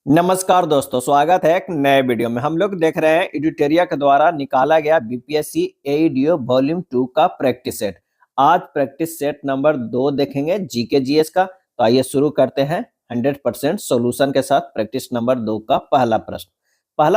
नमस्कार दोस्तों, स्वागत है एक नए वीडियो में। हम लोग देख रहे हैं एडुटेरिया के द्वारा निकाला गया बीपीएससी एईडीओ वॉल्यूम 2 का प्रैक्टिस सेट। आज प्रैक्टिस सेट नंबर 2 देखेंगे जीके जीएस का। तो आइए शुरू करते हैं 100% सॉल्यूशन के साथ। प्रैक्टिस नंबर 2 का पहला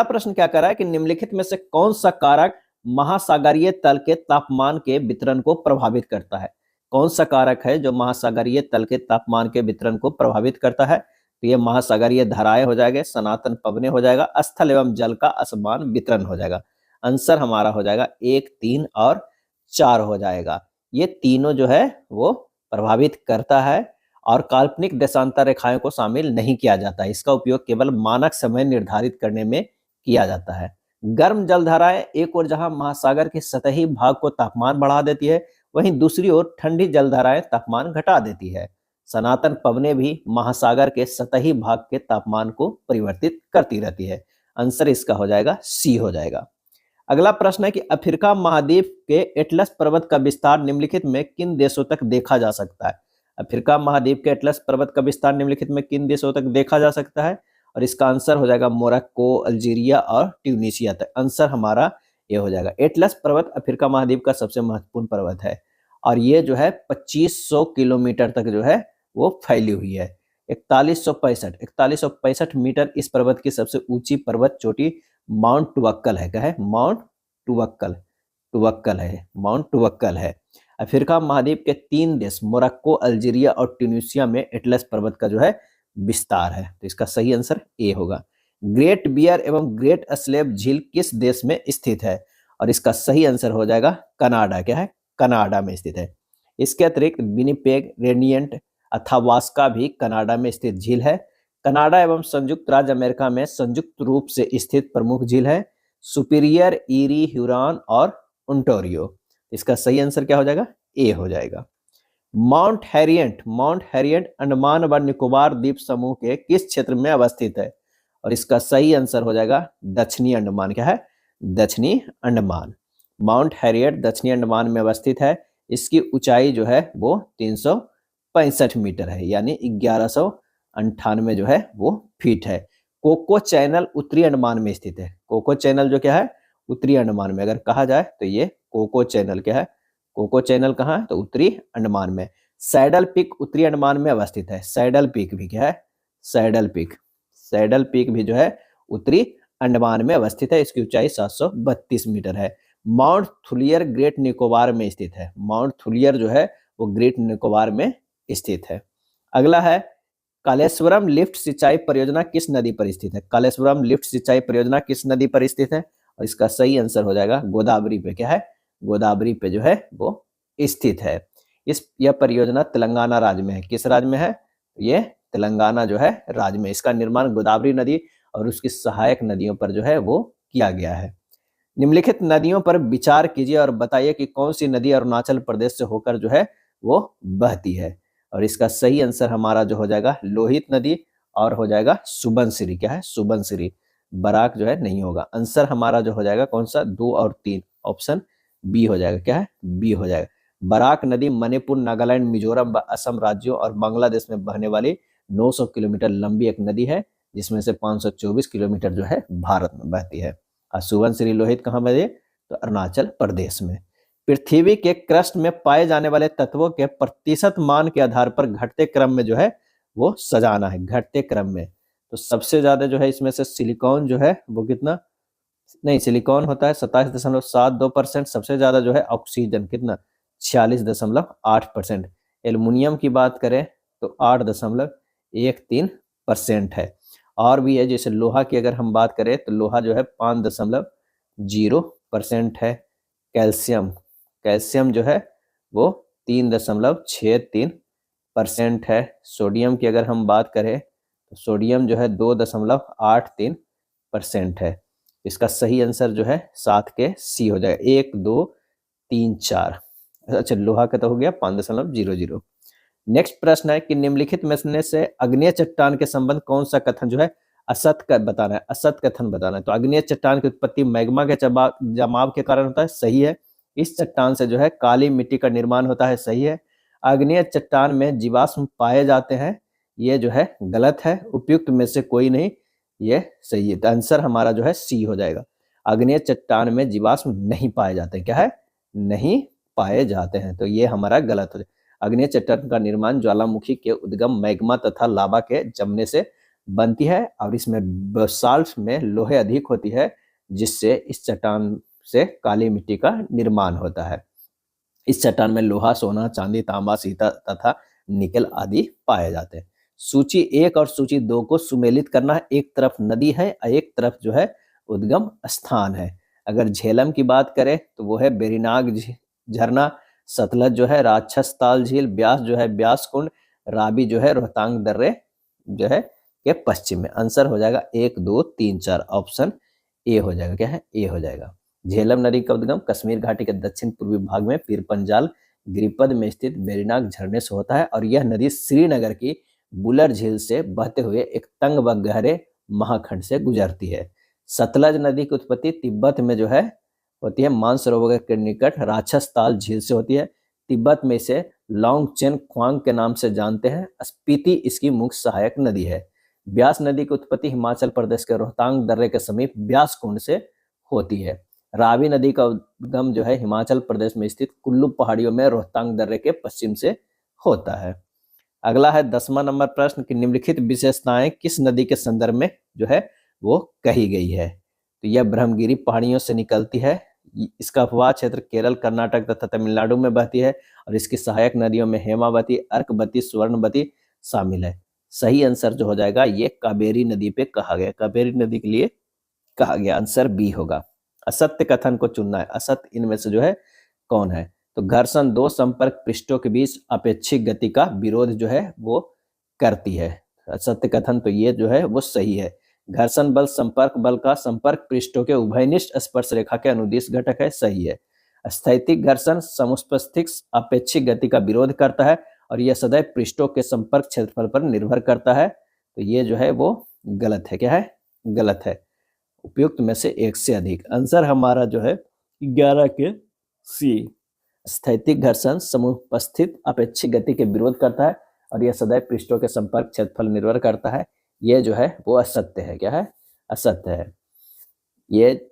प्रश्न क्या कर रहा है कि निम्नलिखित में से कौन सा कारक महासागरीय तल के तापमान के वितरण को प्रभावित करता है। कौन सा कारक है जो महासागरीय तल के तापमान के वितरण को प्रभावित करता है। तो ये महासागरीय धाराएं हो जाएगा, सनातन पवने हो जाएगा, स्थल एवं जल का असमान वितरण हो जाएगा। आंसर हमारा हो जाएगा 1, 3 और 4 हो जाएगा। ये तीनों जो है वो प्रभावित करता है और काल्पनिक देशांतर रेखाओं को शामिल नहीं किया जाता है। इसका उपयोग केवल मानक समय निर्धारित करने में किया जाता है। गर्म जल धाराएं एक ओर जहां महासागर के सतही भाग को तापमान बढ़ा देती है, वहीं दूसरी ओर ठंडी जल धाराएं तापमान घटा देती है। सनातन पवनें भी महासागर के सतही भाग के तापमान को परिवर्तित करती रहती है। आंसर इसका हो जाएगा सी हो जाएगा। अगला प्रश्न है कि अफ्रीका महाद्वीप के एटलस पर्वत का विस्तार निम्नलिखित में किन देशों तक देखा जा सकता है। अफ्रीका महाद्वीप के एटलस पर्वत का विस्तार निम्नलिखित में किन देशों तक देखा जा सकता है, और इसका आंसर हो जाएगा मोरक्को, अल्जीरिया और ट्यूनीशिया तक। आंसर हमारा ये हो जाएगा। एटलस पर्वत अफ्रीका महाद्वीप का सबसे महत्वपूर्ण पर्वत है और ये जो है 2500 किलोमीटर तक जो है वो फैली हुई है। 4165 मीटर इस पर्वत की सबसे ऊंची पर्वत चोटी माउंट टुवक्कल है। क्या है? माउंट टुवक्कल है। अफ्रीका महाद्वीप के 3 देश मोरक्को, अल्जीरिया और ट्यूनीशिया में एटलस पर्वत का जो है विस्तार है। तो इसका सही आंसर ए होगा। ग्रेट बियर एवं ग्रेट स्लेव झील किस देश में स्थित है, और इसका सही आंसर हो जाएगा कनाडा। क्या है? कनाडा में स्थित है। इसके अतिरिक्त विनिपेग, रेडिएंट, अथावास्का भी कनाडा में स्थित झील है। कनाडा एवं संयुक्त राज्य अमेरिका में संयुक्त रूप से स्थित प्रमुख झील है सुपीरियर, ईरी, ह्यूरॉन और ओंटारियो। इसका सही आंसर क्या हो जाएगा? ए हो जाएगा। माउंट हैरियट अंडमान व निकोबार द्वीप समूह के किस क्षेत्र में अवस्थित है, और इसका सही आंसर हो जाएगा दक्षिणी अंडमान। क्या है? दक्षिणी अंडमान। माउंट हैरियट दक्षिणी अंडमान में अवस्थित है। इसकी ऊंचाई जो है वो 365 मीटर है, यानी 1198 जो है वो फीट है। कोको चैनल उत्तरी अंडमान में स्थित है। कोको चैनल जो क्या है? उत्तरी अंडमान में अगर कहा जाए तो ये कोको चैनल क्या है? कोको चैनल कहाँ है? तो उत्तरी अंडमान में। सैडल पीक उत्तरी अंडमान में अवस्थित है। सैडल पीक भी क्या है? सैडल पीक भी जो है उत्तरी अंडमान में अवस्थित है। इसकी ऊंचाई 732 मीटर है। माउंट थुलियर ग्रेट निकोबार में स्थित है। माउंट थुलियर जो है वो ग्रेट निकोबार में स्थित है। अगला है कालेश्वरम लिफ्ट सिंचाई परियोजना किस नदी पर स्थित है। कालेश्वरम लिफ्ट सिंचाई परियोजना किस नदी पर स्थित है, और इसका सही आंसर हो जाएगा गोदावरी पे। क्या है? गोदावरी पे जो है वो स्थित है। यह परियोजना तेलंगाना राज्य में है। किस राज्य में है? ये तेलंगाना जो है राज्य में। इसका निर्माण गोदावरी नदी और उसकी सहायक नदियों पर जो है वो किया गया है। निम्नलिखित नदियों पर विचार कीजिए और बताइए कि कौन सी नदी अरुणाचल प्रदेश से होकर जो है वो बहती है, और इसका सही आंसर हमारा जो हो जाएगा लोहित नदी और हो जाएगा सुबनसिरी। क्या है? सुबनसिरी। बराक जो है नहीं होगा। आंसर हमारा जो हो जाएगा कौन सा? 2 और 3 ऑप्शन बी हो जाएगा। क्या है? बी हो जाएगा। बराक नदी मणिपुर, नागालैंड, मिजोरम व असम राज्यों और बांग्लादेश में बहने वाली 900 किलोमीटर लंबी एक नदी है, जिसमें से 524 किलोमीटर जो है भारत में बहती है। और सुबनसिरी लोहित कहाँ बहे? तो अरुणाचल प्रदेश में। पृथ्वी के क्रस्ट में पाए जाने वाले तत्वों के प्रतिशत मान के आधार पर घटते क्रम में जो है वो सजाना है। घटते क्रम में तो सबसे ज्यादा जो है इसमें से सिलिकॉन जो है वो कितना, नहीं सिलिकॉन होता है 27.72%। सबसे ज्यादा जो है ऑक्सीजन कितना, 46.8%। एल्युमिनियम की बात करें तो 8.13% है। और भी है, जैसे लोहा की अगर हम बात करें तो लोहा जो है 5.0% है। कैल्शियम जो है वो 3.63% है। सोडियम की अगर हम बात करें तो सोडियम जो है 2.83% है। इसका सही आंसर जो है 7 के सी हो जाएगा। 1, 2, 3, 4। अच्छा, लोहा का तो हो गया 5.00। नेक्स्ट प्रश्न है कि निम्नलिखित में से अग्नेय चट्टान के संबंध कौन सा कथन जो है असत्य बताना है। असत्य कथन बताना है। तो अग्नेय चट्टान की उत्पत्ति मैग्मा के जमाव के कारण होता है। सही है। इस चट्टान से जो है काली मिट्टी का निर्माण होता है। सही है। अग्नेय चट्टान में जीवाश्म पाए जाते हैं। ये जो है गलत है। उपयुक्त में से कोई नहीं। ये सही है। तो आंसर हमारा जो है सी हो जाएगा। आग्नेय चट्टान में जीवाश्म नहीं पाए जाते, क्या है, नहीं पाए जाते हैं, तो ये हमारा गलत हो जाएगा। आग्नेय चट्टान का निर्माण ज्वालामुखी के उद्गम मैग्मा तथा लावा के जमने से बनती है और इसमें बेसाल्ट में लोहे अधिक होती है, जिससे इस चट्टान से काली मिट्टी का निर्माण होता है। इस चट्टान में लोहा, सोना, चांदी, तांबा, सीता तथा निकल आदि पाए जाते हैं। सूची 1 और सूची 2 को सुमेलित करना है। एक तरफ नदी है और एक तरफ जो है उद्गम स्थान है। अगर झेलम की बात करें तो वो है बेरीनाग झरना, सतलज जो है राक्षस ताल झील, ब्यास जो है ब्यास कुंड, रावी जो है रोहतांग दर्रे जो है ये पश्चिम में। आंसर हो जाएगा 1, 2, 3, 4, ऑप्शन ए हो जाएगा, क्या है, ए हो जाएगा। झेलम नदी का उद्गम कश्मीर घाटी के दक्षिण पूर्वी भाग में पीरपंजाल गिरिपद में स्थित बेरीनाग झरने से होता है और यह नदी श्रीनगर की बुलर झील से बहते हुए एक तंग व गहरे महाखंड से गुजरती है। सतलज नदी की उत्पत्ति तिब्बत में जो है होती है, मानसरोवर के निकट राक्षस ताल झील से होती है। तिब्बत में इसे लॉन्गचेन ख्वांग के नाम से जानते हैं। स्पीति इसकी मुख्य सहायक नदी है। ब्यास नदी की उत्पत्ति हिमाचल प्रदेश के रोहतांग दर्रे के समीप ब्यास कुंड से होती है। रावी नदी का उद्गम जो है हिमाचल प्रदेश में स्थित कुल्लू पहाड़ियों में रोहतांग दर्रे के पश्चिम से होता है। अगला है 10वां नंबर प्रश्न कि निम्नलिखित विशेषताएं किस नदी के संदर्भ में जो है वो कही गई है। तो यह ब्रह्मगिरी पहाड़ियों से निकलती है। इसका अपवाह क्षेत्र केरल, कर्नाटक तथा तमिलनाडु में बहती है और इसकी सहायक नदियों में हेमावती, अर्कवती, स्वर्णवती शामिल है। सही आंसर जो हो जाएगा ये कावेरी नदी पे कहा गया, कावेरी नदी के लिए कहा गया, आंसर बी होगा। असत्य कथन को चुनना है। असत्य इनमें से जो है कौन है। तो घर्षण 2 संपर्क पृष्ठों के बीच अपेक्षिक गति का विरोध जो है वो करती है। असत्य कथन तो ये जो है वो सही है। घर्षण बल संपर्क बल का संपर्क पृष्ठों के उभयनिष्ठ स्पर्श रेखा के अनुदिश घटक है, सही है। स्थैतिक घर्षण समुपस्थित अपेक्षिक गति का विरोध करता है और यह सदैव पृष्ठों के संपर्क क्षेत्रफल पर निर्भर करता है, तो ये जो है वो गलत है, क्या है, गलत है। उपयुक्त में से एक से अधिक। आंसर हमारा जो है 11 के सी। स्थैतिक घर्षण समुपस्थित अपेक्षिक गति के विरोध करता है और यह सदैव पृष्ठों के संपर्क क्षेत्रफल निर्भर करता है, यह जो है वो असत्य है, क्या है, असत्य है। ये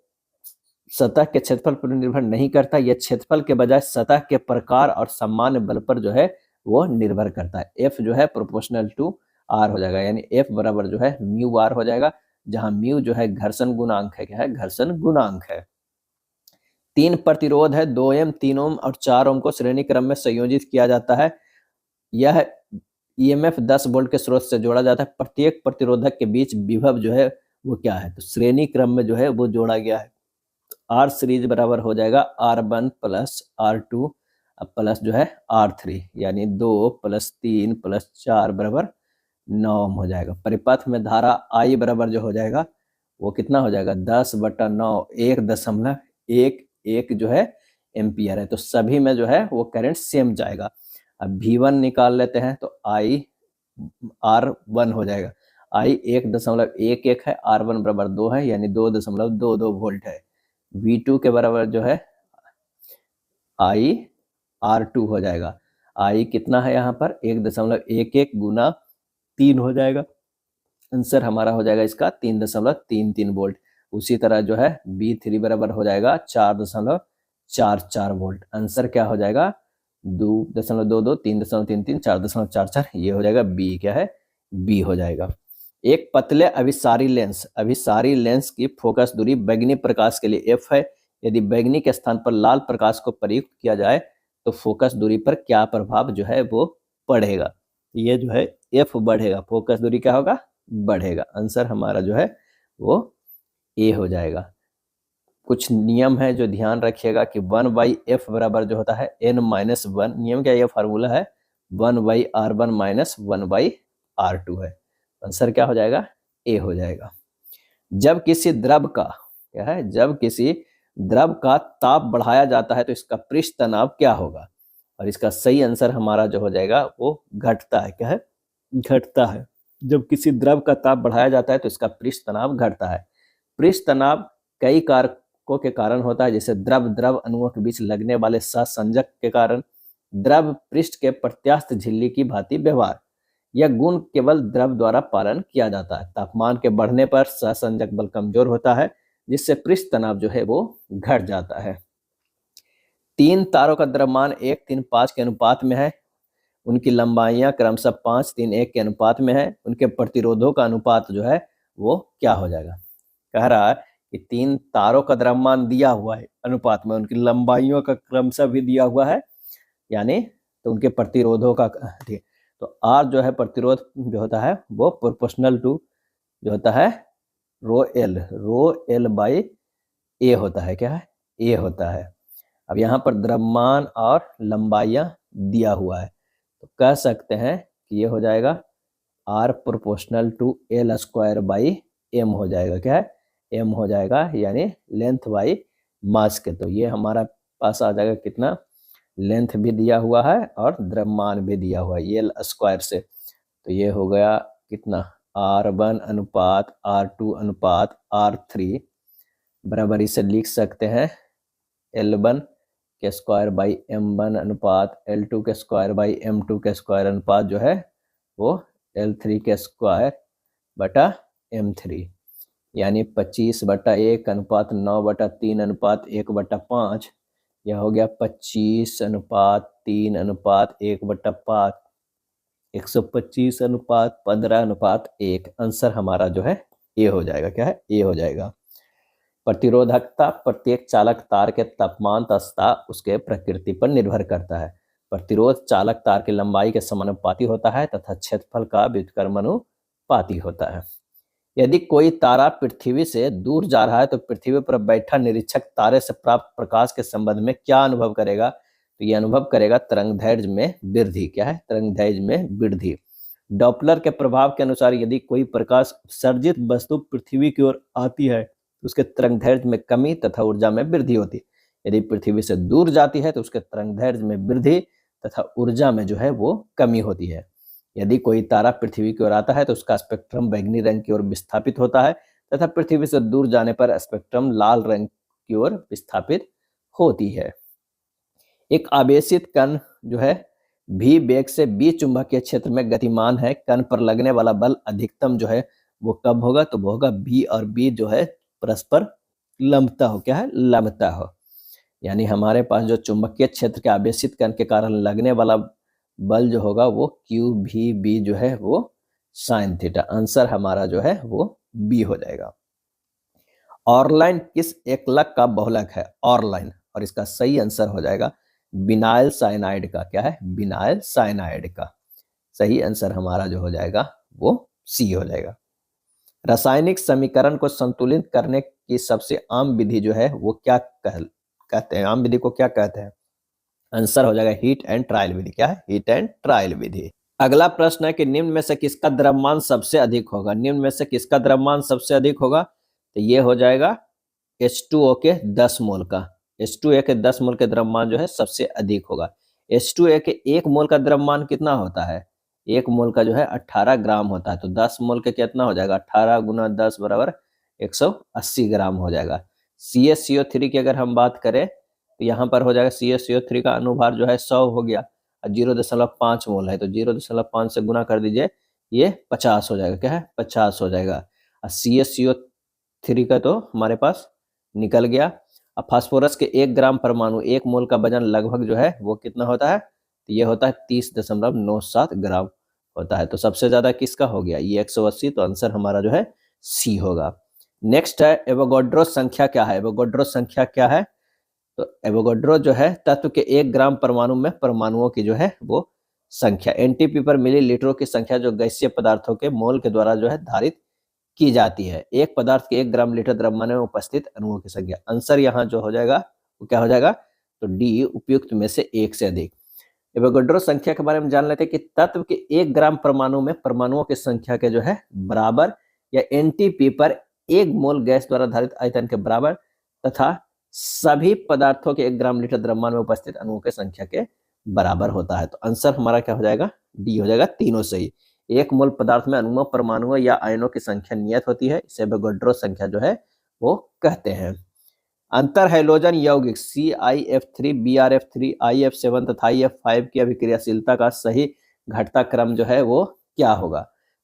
सतह के क्षेत्रफल पर निर्भर नहीं करता, यह क्षेत्रफल के बजाय सतह के प्रकार और सामान्य बल पर जो है वो निर्भर करता है। एफ जो है प्रोपोर्शनल टू आर हो जाएगा, यानी एफ बराबर जो है म्यू आर हो जाएगा, जहां म्यू जो है घर्षण गुणांक है, क्या है, घर्षण गुणांक है। 3 प्रतिरोध है, 2 ओम, 3 ओम और 4 ओम को श्रेणी क्रम में संयोजित किया जाता है। यह ईएमएफ 10 वोल्ट के स्रोत से जोड़ा जाता है। प्रत्येक प्रतिरोधक के बीच विभव जो है वो क्या है, तो श्रेणी क्रम में जो है वो जोड़ा गया है। आर सीरीज बराबर हो जाएगा R1 प्लस R2 प्लस जो है R3, यानी 2 + 3 + 4 बराबर 9 ओम हो जाएगा। परिपथ में धारा I बराबर जो हो जाएगा वो कितना हो जाएगा, 10/9, 1.11 जो है एम्पियर है। तो सभी में जो है वो करंट सेम जाएगा। अब V1 निकाल लेते हैं तो I R1 हो जाएगा। I 1.11 है, R1 बराबर 2 है, यानी 2.22 वोल्ट है। V2 के बराबर जो है I R2 हो जाएगा। I कितना है यहाँ पर 1.11 गुना 3 हो जाएगा। आंसर हमारा हो जाएगा इसका 3.33 वोल्ट। उसी तरह जो है V3 बराबर हो जाएगा 4.44 वोल्ट। आंसर क्या हो जाएगा 2.22, 3.33, 4.44, ये हो जाएगा बी, क्या है, बी हो जाएगा। एक पतले अभिसारी लेंस की फोकस दूरी बैगनी प्रकाश के लिए f है। यदि बैगनी के स्थान पर लाल प्रकाश को प्रयुक्त किया जाए तो फोकस दूरी पर क्या प्रभाव जो है वो पड़ेगा। ये जो है f बढ़ेगा, फोकस दूरी क्या होगा, बढ़ेगा। आंसर हमारा जो है वो ए हो जाएगा। कुछ नियम है जो ध्यान रखिएगा कि 1/f बराबर जो होता है n-1, नियम क्या, ये फार्मूला है 1/r1 - 1/r2 है। आंसर क्या हो जाएगा, ए हो जाएगा। जब किसी द्रव का क्या है, जब किसी द्रव का ताप बढ़ाया जाता है तो इसका पृष्ठ तनाव क्या होगा, और इसका सही आंसर हमारा जो हो जाएगा वो घटता है, क्या है, घटता है। जब किसी द्रव का ताप बढ़ाया जाता है तो इसका पृष्ठ तनाव घटता है। पृष्ठ तनाव कई कारकों के कारण होता है, जैसे द्रव अणुओं के बीच लगने वाले सहसंजक के कारण, द्रव पृष्ठ के प्रत्यास्थ झिल्ली की भांति व्यवहार, यह गुण केवल द्रव द्वारा पालन किया जाता है। तापमान के बढ़ने पर सहसंजक बल कमजोर होता है, जिससे पृष्ठ तनाव जो है वो घट जाता है। 3 तारों का द्रव्यमान 1:3:5 के अनुपात में है। उनकी लंबाइयां क्रमशः 5:3:1 के अनुपात में है। उनके प्रतिरोधों का अनुपात जो है वो क्या हो जाएगा? कह रहा है कि 3 तारों का द्रव्यमान दिया हुआ है अनुपात में, उनकी लंबाइयों का क्रमशः भी दिया हुआ है, यानी तो उनके प्रतिरोधों का, ठीक। तो आर जो है प्रतिरोध जो होता है वो प्रोपोर्शनल टू जो होता है रो एल बाई ए होता है। क्या है? ए होता है। अब यहाँ पर द्रव्यमान और लंबाइयां दिया हुआ है, तो कह सकते हैं कि ये हो जाएगा R proportional to L square by M हो जाएगा। क्या है? एम हो जाएगा, यानी लेंथ बाई मास के। तो ये हमारा पास आ जाएगा कितना? लेंथ भी दिया हुआ है और द्रव्यमान भी दिया हुआ है एल स्क्वायर से। तो ये हो गया कितना? R1 अनुपात R2 अनुपात R3 बराबर इसे लिख सकते हैं L1 के स्क्वायर बाई M1 अनुपात L2 के स्क्वायर बाई M2 के स्क्वायर अनुपात जो है वो L3 के स्क्वायर बटा M3, यानी 25/1 अनुपात 9/3 अनुपात 1/5। यह हो गया 25/3 अनुपात 1/5, 125 अनुपात 15/1। आंसर हमारा जो है ए हो जाएगा। क्या है? ए हो जाएगा। प्रतिरोधकता प्रत्येक चालक तार के तापमान तथा उसके प्रकृति पर निर्भर करता है। प्रतिरोध चालक तार की लंबाई के समानुपाती होता है तथा क्षेत्रफल का व्युत्क्रमानुपाती होता है। यदि कोई तारा पृथ्वी से दूर जा रहा है तो पृथ्वी पर बैठा निरीक्षक तारे से प्राप्त प्रकाश के संबंध में क्या अनुभव करेगा? तो ये अनुभव करेगा तरंगदैर्घ्य में वृद्धि। क्या है? तरंगदैर्घ्य में वृद्धि। डॉपलर के प्रभाव के अनुसार यदि कोई प्रकाश उत्सर्जित वस्तु पृथ्वी की ओर आती है तो उसके तरंगदैर्घ्य में कमी तथा ऊर्जा में वृद्धि होती है। यदि पृथ्वी से दूर जाती है तो उसके तरंगदैर्घ्य में वृद्धि तथा ऊर्जा में जो है वो कमी होती है। यदि कोई तारा पृथ्वी की ओर आता है तो उसका स्पेक्ट्रम बैंगनी रंग की ओर विस्थापित होता है तथा पृथ्वी से दूर जाने पर स्पेक्ट्रम लाल रंग की ओर विस्थापित होती है। एक आवेशित कण जो है भी वेग से बी चुंबकीय क्षेत्र में गतिमान है। कण पर लगने वाला बल अधिकतम जो है वो कब होगा? तो वो होगा बी और बी जो है परस्पर लंबता हो। क्या है? लंबता हो। यानी हमारे पास जो चुंबकीय क्षेत्र के आवेशित कण के कारण लगने वाला बल जो होगा वो क्यू भी बी जो है वो साइन थीटा। आंसर हमारा जो है वो बी हो जाएगा। ऑरलाइन किस एकलक का बहुलक है? ऑरलाइन, और इसका सही आंसर हो जाएगा विनाइल साइनाइड का। क्या है? विनाइल साइनाइड का। सही आंसर हमारा जो हो जाएगा वो सी हो जाएगा। रासायनिक समीकरण को संतुलित करने की सबसे आम विधि जो है वो क्या कहते हैं? आम विधि को क्या कहते हैं? आंसर हो जाएगा हीट एंड ट्रायल विधि। क्या है? हीट एंड ट्रायल विधि। अगला प्रश्न है कि निम्न में से किसका द्रव्यमान सबसे अधिक होगा? निम्न में से किसका द्रव्यमान सबसे अधिक होगा? तो ये हो जाएगा H2O के 10 मोल का। H2O के 10 मोल के द्रव्यमान जो है सबसे अधिक होगा। H2O के 1 मोल का द्रव्यमान कितना होता है? 1 मोल का जो है 18 ग्राम होता है। तो 10 मोल के कितना हो जाएगा? 18 गुना 10 बराबर 180 ग्राम हो जाएगा। CaCO3 की अगर हम बात करें तो यहाँ पर हो जाएगा CaCO3 का अनुभार जो है 100 हो गया और 0.5 मोल है, तो 0.5 से गुना कर दीजिए, ये 50 हो जाएगा। क्या है? 50 हो जाएगा। और CaCO3 का तो हमारे पास निकल गया। अब फास्फोरस के 1 ग्राम परमाणु 1 मोल का वजन लगभग जो है वो कितना होता है? तो ये होता है 30.97 ग्राम होता है। तो सबसे ज्यादा किसका हो गया? ये 180। तो आंसर हमारा जो है सी होगा। नेक्स्ट है एवोगाड्रो संख्या क्या है? एवोगाड्रो संख्या क्या है? तो एवोगाड्रो जो है तत्व के 1 ग्राम परमाणु में परमाणुओं की जो है वो संख्या। एनटीपी पर मिलीलीटरों की संख्या जो गैसीय पदार्थों के मोल के द्वारा जो है धारित की जाती है। एक पदार्थ के 1 ग्राम लीटर द्रव्यमान में उपस्थित अणुओं की संख्या। आंसर यहाँ जो हो जाएगा वो क्या हो जाएगा? तो डी उपयुक्त में से 1 से अधिक। एवोगाड्रो संख्या के बारे में जान लेते हैं कि तत्व के 1 ग्राम परमाणु में परमाणुओं की संख्या के जो है बराबर या एनटीपी पर 1 मोल गैस द्वारा धारित आयतन के बराबर तथा सभी पदार्थों के 1 ग्राम लीटर द्रव्यमान में उपस्थित अणुओं की संख्या के बराबर होता है। तो आंसर हमारा क्या हो जाएगा? डी हो जाएगा। तीनों सही। 1 मोल पदार्थ में अणुओं, परमाणुओं या आयनों की संख्या नियत होती है, इसे एवोगाड्रो संख्या जो है वो कहते हैं। अंतर हैलोजन यौगिक CIF3, BRF3, IF7 तथा IF5 की अभिक्रियाशीलता का सही घटता क्रम जो है वो क्या होगा?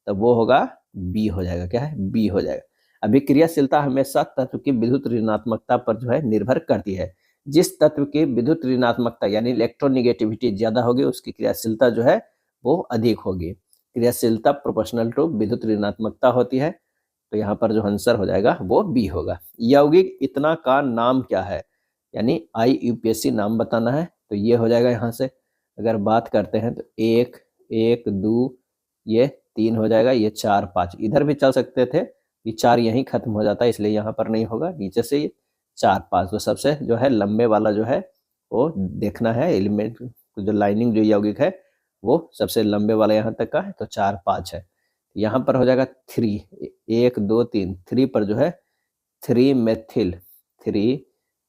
तो वो होगा बी हो जाएगा। क्या है? बी हो जाएगा। अभिक्रियाशीलता हमेशा तत्व की विद्युत ऋणात्मकता पर जो है निर्भर करती है। जिस तत्व की विद्युत ऋणात्मकता यानी इलेक्ट्रोनिगेटिविटी ज्यादा होगी उसकी क्रियाशीलता जो है वो अधिक होगी। क्रियाशीलता प्रोपोर्शनल टू विद्युत ऋणात्मकता होती है। तो यहाँ पर जो आंसर हो जाएगा वो बी होगा। यौगिक इतना का नाम क्या है? यानी IUPAC नाम बताना है। तो ये हो जाएगा। यहाँ से अगर बात करते हैं तो 1 1 2 ये 3 हो जाएगा, ये 4 5 इधर भी चल सकते थे, ये 4 यहीं खत्म हो जाता है इसलिए यहाँ पर नहीं होगा। नीचे से ये 4 5 तो सबसे जो है लंबे वाला जो है वो देखना है। एलिमेंट जो लाइनिंग जो यौगिक है वो सबसे लंबे वाला यहाँ तक का है तो 4 5 है। यहाँ पर हो जाएगा 3 1 2 3 3 पर जो है 3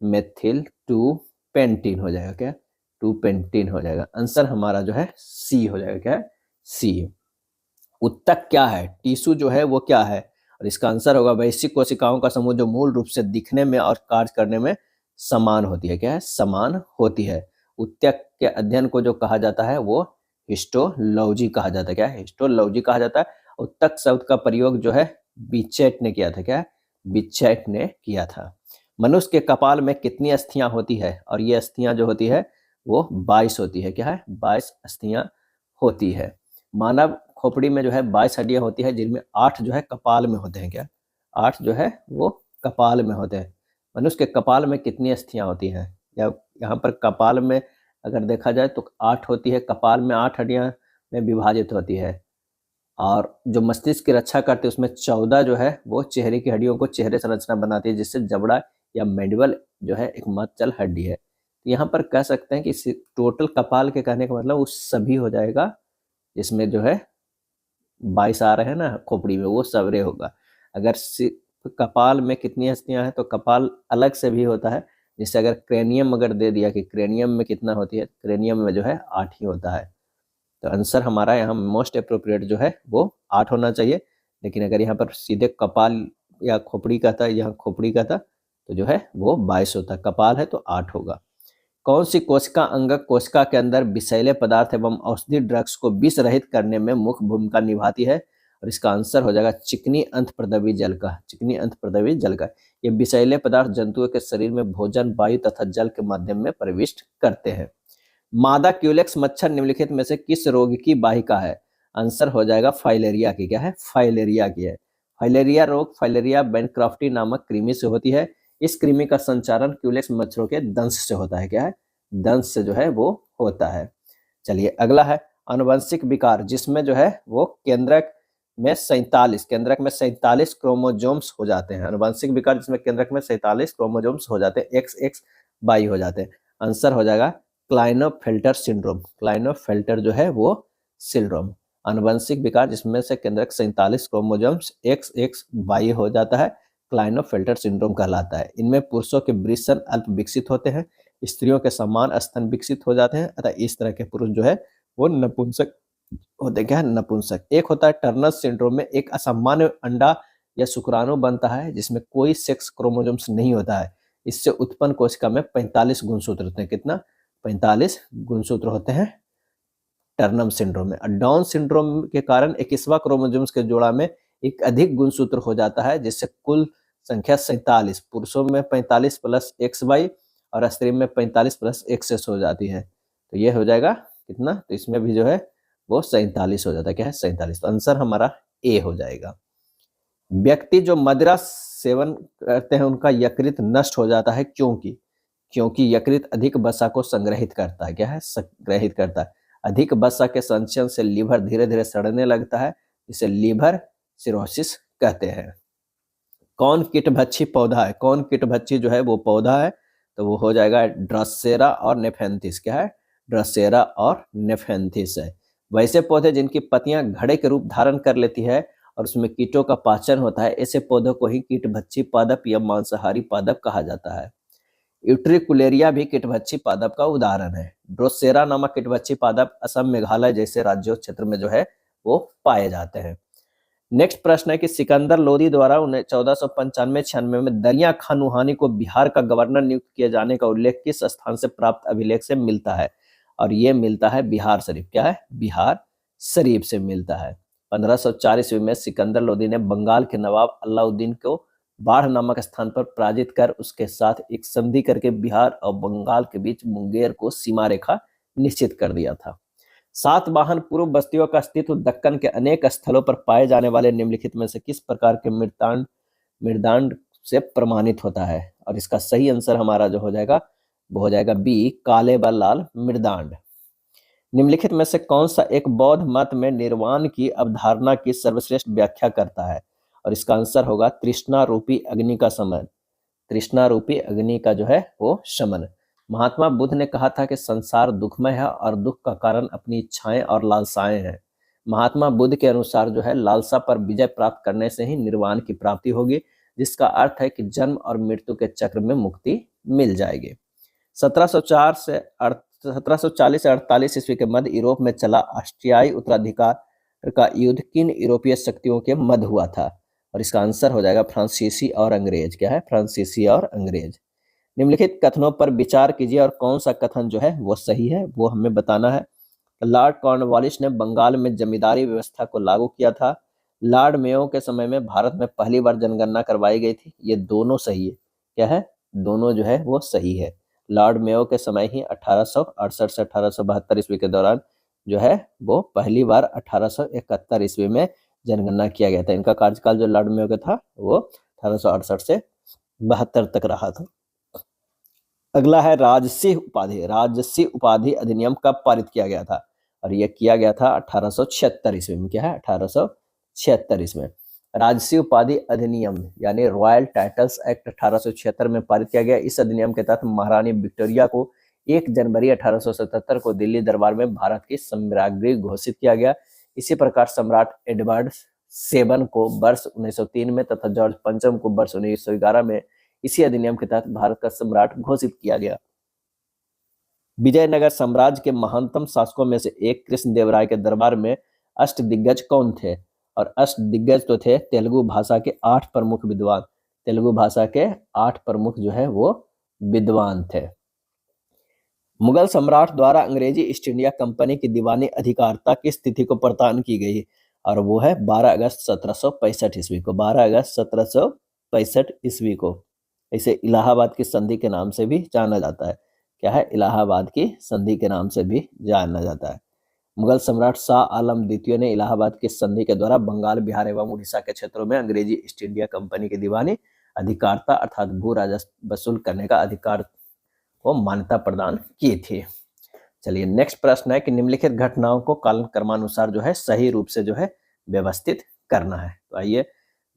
मेथिल 2 पेंटीन हो जाएगा। क्या? 2 पेंटीन हो जाएगा। आंसर हमारा जो है सी हो जाएगा। क्या है? सी। उत्तक क्या है? टिश्यू जो है वो क्या है? और इसका आंसर होगा वैश्विक कोशिकाओं का समूह जो मूल रूप से दिखने में और कार्य करने में समान होती है। क्या है? समान होती है। उत्तक के अध्ययन को जो कहा जाता है वो हिस्टोलॉजी कहा जाता है। क्या है? हिस्टोलॉजी कहा जाता है। उत्तक शब्द का प्रयोग जो है बिचेट ने किया था। क्या है? बिचेट ने किया था। मनुष्य के कपाल में कितनी अस्थियां होती है? और ये अस्थियां जो होती है वो 22 होती है। क्या है? 22 अस्थियां होती है। मानव खोपड़ी में जो है 22 हड्डियां होती है जिनमें 8 जो है कपाल में होते हैं। क्या? 8 जो है वो कपाल में होते हैं। मनुष्य के कपाल में कितनी अस्थियां होती हैं? या यहाँ पर कपाल में अगर देखा जाए तो 8 होती है, कपाल में 8 हड्डियां में विभाजित होती है। और जो मस्तिष्क की रक्षा करते हैं उसमें 14 जो है वो चेहरे की हड्डियों को चेहरे संरचना बनाती है जिससे जबड़ा या मेडुल जो है एक मज्जाचल हड्डी है। तो यहाँ पर कह सकते हैं कि टोटल कपाल के कहने का मतलब उस सभी हो जाएगा जिसमें जो है 22 आ रहे हैं ना खोपड़ी में, वो सवरे होगा। अगर कपाल में कितनी हस्तियां हैं तो कपाल अलग से भी होता है। जैसे अगर क्रेनियम अगर दे दिया कि क्रेनियम में कितना होती है, क्रेनियम में जो है 8 ही होता है। तो आंसर हमारा यहाँ मोस्ट अप्रोप्रिएट जो है वो 8 होना चाहिए। लेकिन अगर यहाँ पर सीधे कपाल या खोपड़ी का था, यहाँ खोपड़ी का था तो जो है वो 22 होता है। कपाल है तो 8 होगा। कौन सी कोशिका अंगक कोशिका के अंदर विषैले पदार्थ एवं औषधि ड्रग्स को विष रहित करने में मुख्य भूमिका निभाती है? और इसका आंसर हो जाएगा चिकनी अंतःप्रद्रवी जल का। चिकनी अंतःप्रद्रवी जल का। ये विषैले पदार्थ जंतुओं के शरीर में भोजन, वायु तथा जल के माध्यम में प्रविष्ट करते हैं। मादा क्यूलेक्स मच्छर निम्नलिखित में से किस रोग की वाहिका है? आंसर हो जाएगा फाइलेरिया की। क्या है? फाइलेरिया की है। फाइलेरिया रोग फाइलेरिया बैनक्रॉफ्टी नामक कृमि से होती है। इस कृमि का संचारण क्यूलेक्स मच्छरों के दंश से होता है। क्या है? दंश से जो है वो होता है। चलिए अगला है आनुवंशिक विकार जिसमें जो है वो केंद्रक में 47 क्रोमोजोम्स हो जाते हैं। आनुवंशिक विकार जिसमें केंद्रक में 47 क्रोमोजोम्स हो जाते हैं, XXY हो जाते हैं। आंसर हो जाएगा क्लाइनोफेल्टर सिंड्रोम। क्लाइनोफेल्टर जो है वो सिंड्रोम। आनुवंशिक विकार जिसमें से केंद्रक 47 क्रोमोजोम्स XXY हो जाता है, क्लाइनोफेल्टर सिंड्रोम कहलाता है। इनमें पुरुषों के वृषण अल्प विकसित होते हैं, स्त्रियों के समान स्तन विकसित हो जाते हैं अतः इस तरह के पुरुष जो है वो नपुंसक होते हैं। क्या है? नपुंसक। एक होता है टर्नर सिंड्रोम में एक असामान्य अंडा या शुक्राणु बनता है जिसमें कोई सेक्स क्रोमोजोम्स नहीं होता है। इससे उत्पन्न कोशिका में 45 गुणसूत्र होते हैं। कितना? 45 गुणसूत्र होते हैं टर्नम सिंड्रोम में। डाउन सिंड्रोम के कारण 21वां क्रोमोजोम्स के जोड़ा में एक अधिक गुणसूत्र हो जाता है जिससे कुल संख्या 47, पुरुषों में 45 प्लस XY और स्त्री में 45 प्लस XS हो जाती है। तो ये हो जाएगा कितना? तो इसमें भी जो है वो 47 हो जाता है। क्या है? 47। तो आंसर हमारा ए हो जाएगा। व्यक्ति जो मदिरा सेवन करते हैं उनका यकृत नष्ट हो जाता है क्योंकि यकृत अधिक वसा को संग्रहित करता है। क्या है? संग्रहित करता है। अधिक वसा के संचयन से लीवर धीरे धीरे सड़ने लगता है, इसे लीवर सिरोसिस कहते हैं। कौन कीटभक्षी पौधा है? कौन कीटभक्षी जो है वो पौधा है? तो वो हो जाएगा ड्रसेरा और नेफेंथिस। क्या है? ड्रसेरा और नेफेंथिस है। वैसे पौधे जिनकी पत्तियां घड़े के रूप धारण कर लेती है और उसमें कीटों का पाचन होता है, ऐसे पौधों को ही कीटभक्षी पादप या मांसाहारी पादप कहा जाता है। यूट्रिकुलेरिया भी कीटभक्षी पादप का उदाहरण है। ड्रोसेरा नामक कीटभक्षी पादप असम, मेघालय जैसे राज्यों क्षेत्र में जो है वो पाए जाते हैं। नेक्स्ट प्रश्न है कि सिकंदर लोदी द्वारा 1495-96 में दरिया खान नुहानी को बिहार का गवर्नर नियुक्त किए जाने का उल्लेख किस स्थान से प्राप्त अभिलेख से मिलता है? और ये मिलता है बिहार शरीफ। क्या है? बिहार शरीफ से मिलता है। 1504 ईस्वी में सिकंदर लोदी ने बंगाल के नवाब अलाउद्दीन को बाढ़ नामक स्थान पर पराजित कर उसके साथ एक संधि करके बिहार और बंगाल के बीच मुंगेर को सीमा रेखा निश्चित कर दिया था। सातवाहन पूर्व बस्तियों का अस्तित्व दक्कन के अनेक स्थलों पर पाए जाने वाले निम्नलिखित में से किस प्रकार के मृदांड से प्रमाणित होता है? और इसका सही आंसर हमारा जो हो जाएगा वो हो जाएगा बी, काले व लाल मृदांड। निम्नलिखित में से कौन सा एक बौद्ध मत में निर्वाण की अवधारणा की सर्वश्रेष्ठ व्याख्या करता है? और इसका आंसर होगा तृष्णा रूपी अग्नि का शमन। तृष्णा रूपी अग्नि का जो है वो शमन। महात्मा बुद्ध ने कहा था कि संसार दुखमय है और दुख का कारण अपनी इच्छाएं और लालसाएं हैं। महात्मा बुद्ध के अनुसार जो है लालसा पर विजय प्राप्त करने से ही निर्वाण की प्राप्ति होगी, जिसका अर्थ है कि जन्म और मृत्यु के चक्र में मुक्ति मिल जाएगी। 1740 से 48 ईस्वी के मध्य यूरोप में चला ऑस्ट्रियाई उत्तराधिकार का युद्ध किन यूरोपीय शक्तियों के मध्य हुआ था? और इसका आंसर हो जाएगा फ्रांसीसी और अंग्रेज। क्या है? फ्रांसीसी और अंग्रेज। निम्नलिखित कथनों पर विचार कीजिए और कौन सा कथन जो है वो सही है वो हमें बताना है। लॉर्ड कॉर्नवालिस ने बंगाल में जमींदारी व्यवस्था को लागू किया था। लॉर्ड मेयो के समय में भारत में पहली बार जनगणना करवाई गई थी। ये दोनों सही है। क्या है? दोनों जो है वो सही है। लॉर्ड मेयो के समय ही 1868 से 1872 ईस्वी के दौरान जो है वो पहली बार 1871 ईस्वी में जनगणना किया गया था। इनका कार्यकाल जो लॉर्ड मेयो का था वो 1868 से 72 तक रहा था। अगला है राजसी उपाधि। राजसी उपाधि अधिनियम कब पारित किया गया था? और यह किया गया था 1876 ईस्वी में। क्या है? 1876 ईस्वी में। राजसी उपाधि अधिनियम यानी रॉयल टाइटल्स एक्ट 1876 में पारित किया गया। इस अधिनियम के तहत महारानी विक्टोरिया को 1 जनवरी 1877 को दिल्ली दरबार में भारत की सम्राज्ञी घोषित किया गया। इसी प्रकार सम्राट एडवर्ड VII को वर्ष 1903 में तथा जॉर्ज पंचम को वर्ष 1911 में इसी अधिनियम के तहत भारत का सम्राट घोषित किया गया। विजयनगर साम्राज्य के महानतम शासकों में से एक कृष्णदेवराय के दरबार में अष्टदिग्गज कौन थे? और अष्टदिग्गज तो थे तेलुगु भाषा के 8 प्रमुख विद्वान। तेलुगु भाषा के 8 प्रमुख जो है वो विद्वान थे। मुगल सम्राट द्वारा अंग्रेजी ईस्ट इंडिया कंपनी की दीवानी अधिकारिता किस तिथि को प्रदान की गई? और वो है 12 अगस्त 1765 ईस्वी को। 12 अगस्त 1765 ईस्वी को। इसे इलाहाबाद की संधि के नाम से भी जाना जाता है। क्या है? इलाहाबाद की संधि के नाम से भी जाना जाता है। मुगल सम्राट शाह आलम द्वितीय ने इलाहाबाद की संधि के द्वारा बंगाल, बिहार एवं उड़ीसा के क्षेत्रों में अंग्रेजी ईस्ट इंडिया कंपनी की दीवानी अधिकारिता अर्थात भू राजस्व वसूल करने का अधिकार को मान्यता प्रदान की थी। चलिए नेक्स्ट प्रश्न है कि निम्नलिखित घटनाओं को कालक्रमानुसार जो है सही रूप से जो है व्यवस्थित करना है। तो आइए,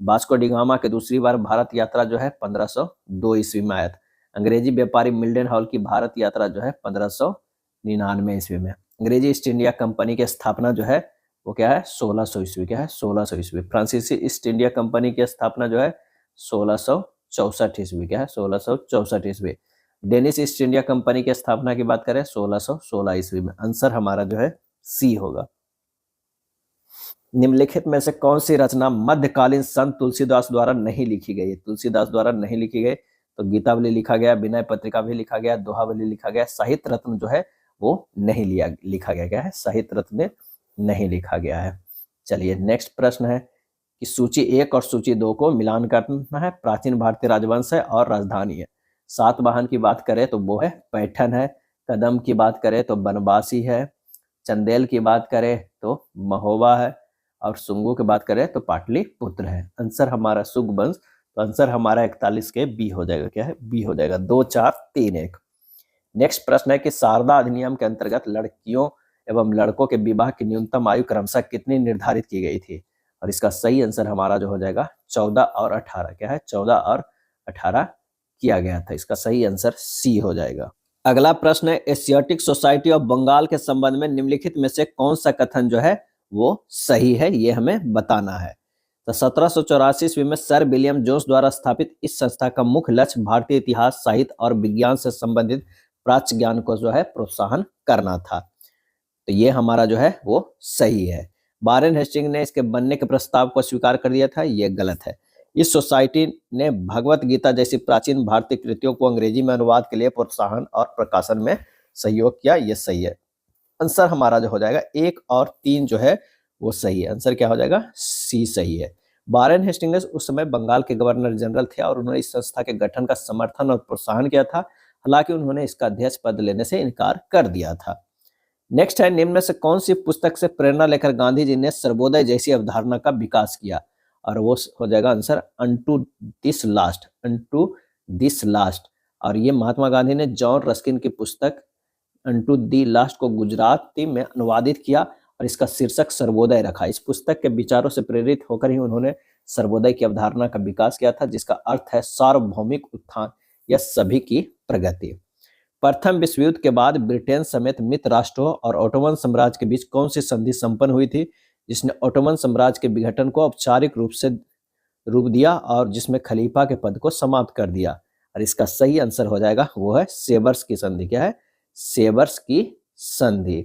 वास्को डी गामा के दूसरी बार भारत यात्रा जो है 1502 ईस्वी में आया था। अंग्रेजी व्यापारी मिल्टन हॉल की भारत यात्रा जो है 1599 ईस्वी में। अंग्रेजी ईस्ट इंडिया कंपनी की स्थापना जो है वो क्या है? 1600 ईस्वी। क्या है? 1600 ईस्वी। फ्रांसीसी ईस्ट इंडिया कंपनी की स्थापना जो है 1664 ईस्वी। क्या है? 1664 ईस्वी। डेनिश ईस्ट इंडिया कंपनी की स्थापना की बात करें 1616 ईस्वी में। आंसर हमारा जो है सी होगा। निम्नलिखित में से कौन सी रचना मध्यकालीन संत तुलसीदास द्वारा नहीं लिखी गई? तुलसीदास द्वारा नहीं लिखी गई तो गीतावली लिखा गया, विनय पत्रिका भी लिखा गया, दोहावली लिखा गया, साहित्य रत्न जो है वो नहीं लिखा गया। क्या है? साहित्य रत्न नहीं लिखा गया है। चलिए नेक्स्ट प्रश्न है कि सूची 1 और सूची 2 को मिलान करना है। प्राचीन भारतीय राजवंश है और राजधानी है। सातवाहन की बात करें तो वो है पैठन है। कदम की बात करें तो बनवासी है। चंदेल की बात करें तो महोबा है और शुंगू की बात करें तो पाटलिपुत्र है। आंसर हमारा शुंग वंश। तो आंसर हमारा 41 के बी हो जाएगा। क्या है? बी हो जाएगा। 2 4 3 1। नेक्स्ट प्रश्न है कि शारदा अधिनियम के अंतर्गत लड़कियों एवं लड़कों के विवाह की न्यूनतम आयु क्रमशः कितनी निर्धारित की गई थी? और इसका सही आंसर हमारा जो हो जाएगा 14 और 18। क्या है? 14 और 18 किया गया था। इसका सही आंसर सी हो जाएगा। अगला प्रश्न है एशियाटिक सोसाइटी ऑफ बंगाल के संबंध में निम्नलिखित में से कौन सा कथन जो है वो सही है, ये हमें बताना है। तो 1784 ईस्वी में सर विलियम जोन्स द्वारा स्थापित इस संस्था का मुख्य लक्ष्य भारतीय इतिहास, साहित्य और विज्ञान से संबंधित प्राच्य ज्ञान को जो है प्रोत्साहन करना था। तो ये हमारा जो है वो सही है। वारेन हेस्टिंग ने इसके बनने के प्रस्ताव को स्वीकार कर दिया था, ये गलत है। इस सोसाइटी ने भगवत गीता जैसी प्राचीन भारतीय कृतियों को अंग्रेजी में अनुवाद के लिए प्रोत्साहन और प्रकाशन में सहयोग किया, ये सही है। आंसर हमारा जो हो जाएगा 1 और 3 जो है वो सही है। आंसर क्या हो जाएगा? सी सही है। वारेन हेस्टिंग्स उस समय बंगाल के गवर्नर जनरल थे और उन्होंने इस संस्था के गठन का समर्थन और प्रोत्साहन किया था। हालांकि उन्होंने इसका अध्यक्ष पद लेने से इनकार कर दिया था। नेक्स्ट है, निम्न में से कौन सी पुस्तक से प्रेरणा लेकर गांधी जी ने सर्वोदय जैसी अवधारणा का विकास किया? और वो हो जाएगा answer unto this last, unto this last. और ये महात्मा गांधी ने जॉन रस्किन की पुस्तक अनटू दी लास्ट को गुजराती में अनुवादित किया और इसका शीर्षक सर्वोदय रखा। इस पुस्तक के विचारों से प्रेरित होकर ही उन्होंने सर्वोदय की अवधारणा का विकास किया था, जिसका अर्थ है सार्वभौमिक उत्थान या सभी की प्रगति। प्रथम विश्व युद्ध के बाद ब्रिटेन समेत मित्र राष्ट्रों और ओटोमन साम्राज्य के बीच कौन सी संधि संपन्न हुई थी, जिसने ओटोमन साम्राज्य के विघटन को औपचारिक रूप से रूप दिया और जिसमें खलीफा के पद को समाप्त कर दिया? और इसका सही आंसर हो जाएगा वो है सेवर्स की संधि। क्या है? सेवर्स की संधि।